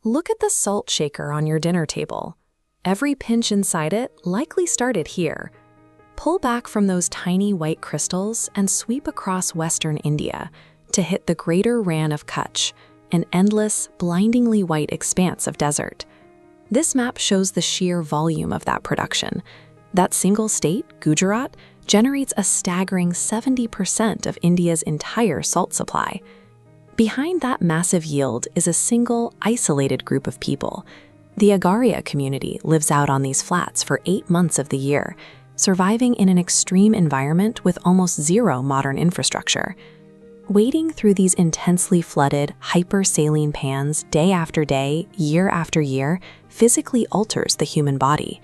Look at the salt shaker on your dinner table. Every pinch inside it likely started here. Pull back from those tiny white crystals and sweep across western India to hit the Little Rann of Kutch, an endless, blindingly white expanse of desert. This map shows the sheer volume of that production. That single state, Gujarat, generates a staggering 70% of India's entire salt supply. Behind that massive yield is a single, isolated group of people. The Agariya community lives out on these flats for 8 months of the year, surviving in an extreme environment with almost zero modern infrastructure. Wading through these intensely flooded, hyper-saline pans day after day, year after year, physically alters the human body.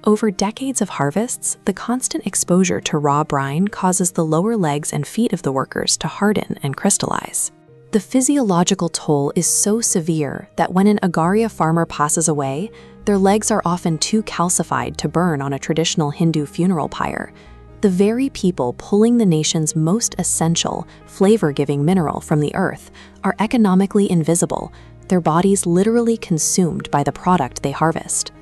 Over decades of harvests, the constant exposure to raw brine causes the lower legs and feet of the workers to harden and crystallize. The physiological toll is so severe that when an Agariya farmer passes away, their legs are often too calcified to burn on a traditional Hindu funeral pyre. The very people pulling the nation's most essential, flavor-giving mineral from the earth are economically invisible, their bodies literally consumed by the product they harvest.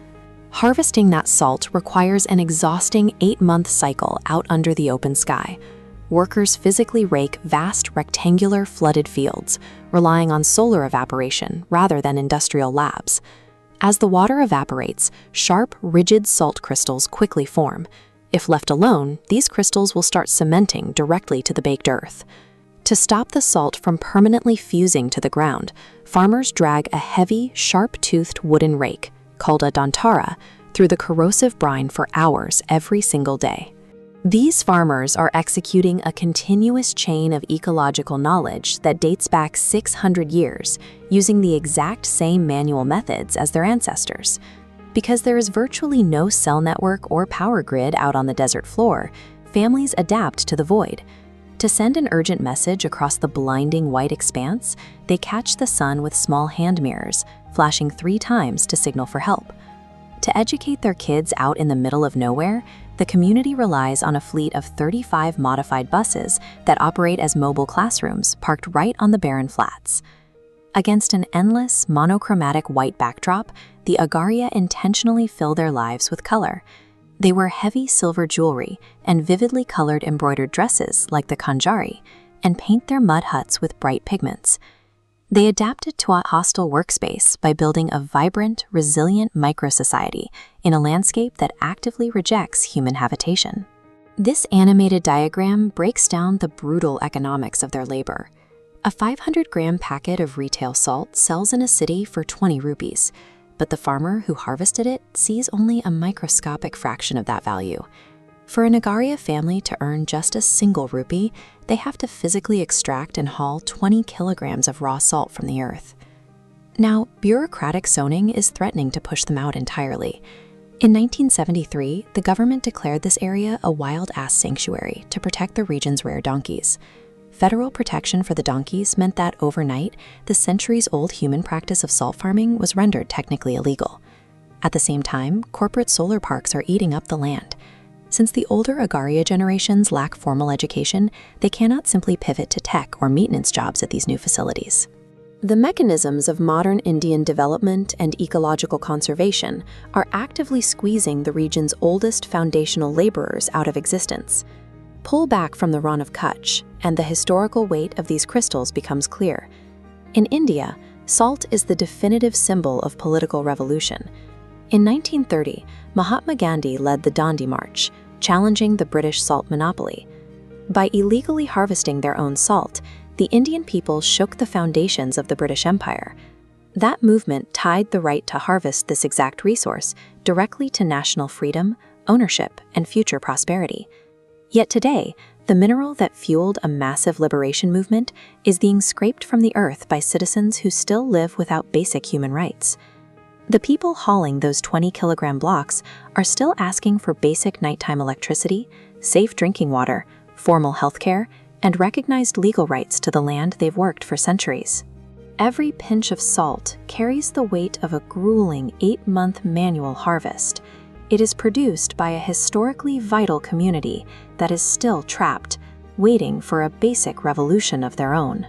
Harvesting that salt requires an exhausting 8-month cycle out under the open sky. Workers physically rake vast rectangular flooded fields, relying on solar evaporation rather than industrial labs. As the water evaporates, sharp, rigid salt crystals quickly form. If left alone, these crystals will start cementing directly to the baked earth. To stop the salt from permanently fusing to the ground, farmers drag a heavy, sharp-toothed wooden rake, called a dantara, through the corrosive brine for hours every single day. These farmers are executing a continuous chain of ecological knowledge that dates back 600 years, using the exact same manual methods as their ancestors. Because there is virtually no cell network or power grid out on the desert floor, families adapt to the void. To send an urgent message across the blinding white expanse, they catch the sun with small hand mirrors, flashing 3 times to signal for help. To educate their kids out in the middle of nowhere, the community relies on a fleet of 35 modified buses that operate as mobile classrooms parked right on the barren flats. Against an endless, monochromatic white backdrop, the Agariya intentionally fill their lives with color. They wear heavy silver jewelry and vividly colored embroidered dresses like the Kanjari, and paint their mud huts with bright pigments. They adapted to a hostile workspace by building a vibrant, resilient micro-society in a landscape that actively rejects human habitation. This animated diagram breaks down the brutal economics of their labor. A 500-gram packet of retail salt sells in a city for 20 rupees, but the farmer who harvested it sees only a microscopic fraction of that value. For an Agariya family to earn just a single rupee, they have to physically extract and haul 20 kilograms of raw salt from the earth. Now, bureaucratic zoning is threatening to push them out entirely. In 1973, the government declared this area a wild-ass sanctuary to protect the region's rare donkeys. Federal protection for the donkeys meant that overnight, the centuries-old human practice of salt farming was rendered technically illegal. At the same time, corporate solar parks are eating up the land. Since the older Agariya generations lack formal education, they cannot simply pivot to tech or maintenance jobs at these new facilities. The mechanisms of modern Indian development and ecological conservation are actively squeezing the region's oldest foundational laborers out of existence. Pull back from the Rann of Kutch, and the historical weight of these crystals becomes clear. In India, salt is the definitive symbol of political revolution. In 1930, Mahatma Gandhi led the Dandi March, challenging the British salt monopoly. By illegally harvesting their own salt, the Indian people shook the foundations of the British Empire. That movement tied the right to harvest this exact resource directly to national freedom, ownership, and future prosperity. Yet today, the mineral that fueled a massive liberation movement is being scraped from the earth by citizens who still live without basic human rights. The people hauling those 20-kilogram blocks are still asking for basic nighttime electricity, safe drinking water, formal healthcare, and recognized legal rights to the land they've worked for centuries. Every pinch of salt carries the weight of a grueling 8-month manual harvest. It is produced by a historically vital community that is still trapped, waiting for a basic revolution of their own.